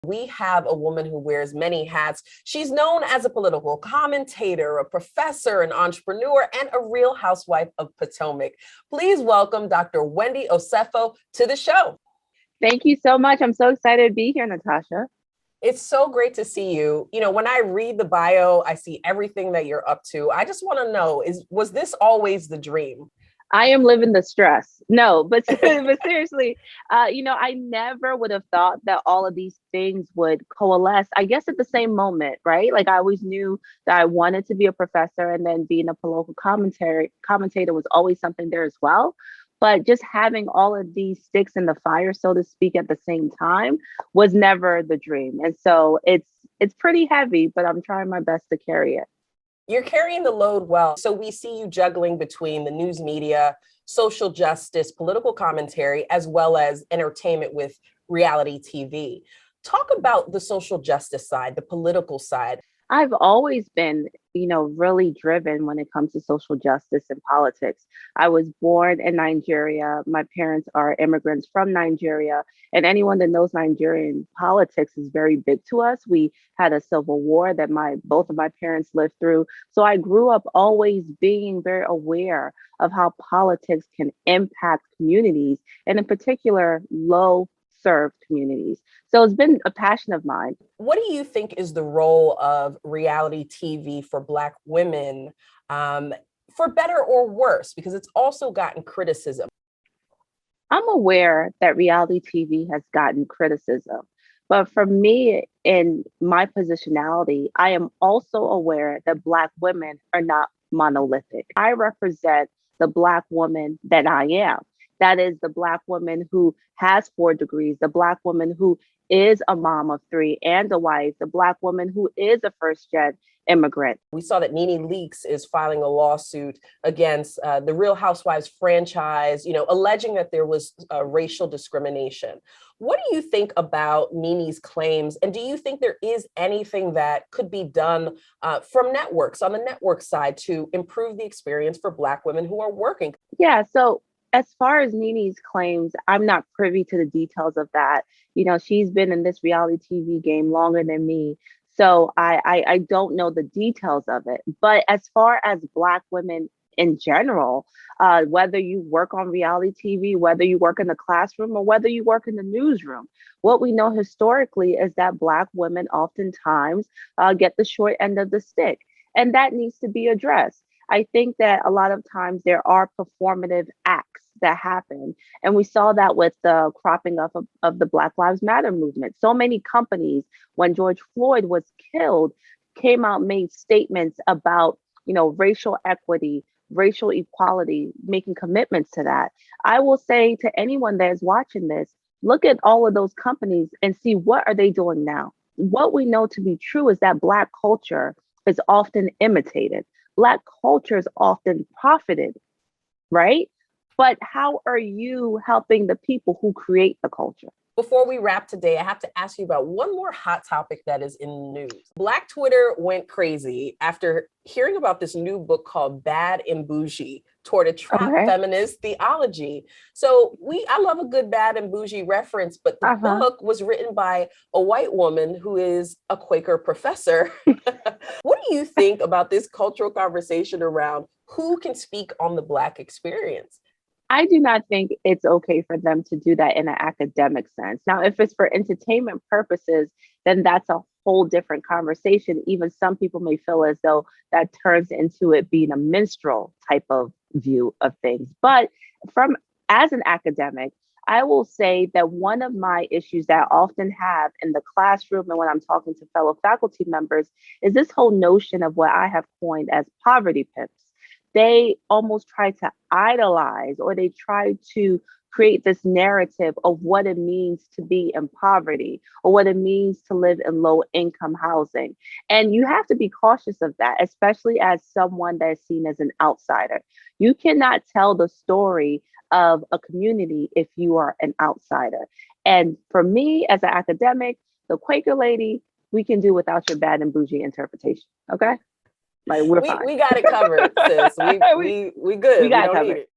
We have a woman who wears many hats. She's known as a political commentator, a professor, an entrepreneur, and a real housewife of Potomac. Please welcome Dr. Wendy Osefo to the show. Thank you so much. I'm so excited to be here, Natasha. It's so great to see you. You know, when I read the bio, I see everything that you're up to. I just want to know, was this always the dream? I am living the stress. No, but seriously, I never would have thought that all of these things would coalesce, I guess, at the same moment, right? Like I always knew that I wanted to be a professor, and then being a political commentator was always something there as well. But just having all of these sticks in the fire, so to speak, at the same time was never the dream. And so it's pretty heavy, but I'm trying my best to carry it. You're carrying the load well. So we see you juggling between the news media, social justice, political commentary, as well as entertainment with reality TV. Talk about the social justice side, the political side. I've always been, really driven when it comes to social justice and politics. I was born in Nigeria. My parents are immigrants from Nigeria. And anyone that knows Nigerian politics is very big to us. We had a civil war that both of my parents lived through. So I grew up always being very aware of how politics can impact communities, and in particular, low served communities. So it's been a passion of mine. What do you think is the role of reality TV for Black women, for better or worse? Because it's also gotten criticism. I'm aware that reality TV has gotten criticism, but for me, in my positionality, I am also aware that Black women are not monolithic. I represent the Black woman that I am. That is the Black woman who has 4 degrees, the Black woman who is a mom of 3 and a wife, the Black woman who is a first-gen immigrant. We saw that NeNe Leakes is filing a lawsuit against the Real Housewives franchise, alleging that there was racial discrimination. What do you think about NeNe's claims? And do you think there is anything that could be done from networks, on the network side, to improve the experience for Black women who are working? Yeah, so as far as NeNe's claims, I'm not privy to the details of that. She's been in this reality TV game longer than me. So I don't know the details of it. But as far as Black women in general, whether you work on reality TV, whether you work in the classroom, or whether you work in the newsroom, what we know historically is that Black women oftentimes get the short end of the stick. And that needs to be addressed. I think that a lot of times there are performative acts that happen. And we saw that with the cropping up of the Black Lives Matter movement. So many companies, when George Floyd was killed, came out, made statements about, racial equity, racial equality, making commitments to that. I will say to anyone that is watching this, look at all of those companies and see what are they doing now. What we know to be true is that Black culture is often imitated. Black culture is often profited, right? But how are you helping the people who create the culture? Before we wrap today, I have to ask you about one more hot topic that is in the news. Black Twitter went crazy after hearing about this new book called Bad and Bougie, toward a trap feminist theology. So I love a good Bad and Bougie reference, but the book was written by a white woman who is a Quaker professor. What do you think about this cultural conversation around who can speak on the Black experience? I do not think it's okay for them to do that in an academic sense. Now, if it's for entertainment purposes, then that's a whole different conversation. Even some people may feel as though that turns into it being a minstrel type of view of things. But as an academic, I will say that one of my issues that I often have in the classroom and when I'm talking to fellow faculty members is this whole notion of what I have coined as poverty pimps. They almost try to idolize, or they try to create this narrative of what it means to be in poverty, or what it means to live in low income housing. And you have to be cautious of that, especially as someone that is seen as an outsider. You cannot tell the story of a community if you are an outsider. And for me as an academic, the Quaker lady, we can do without your Bad and Bougie interpretation. Okay? Like we got it covered, sis. We good. We got it covered.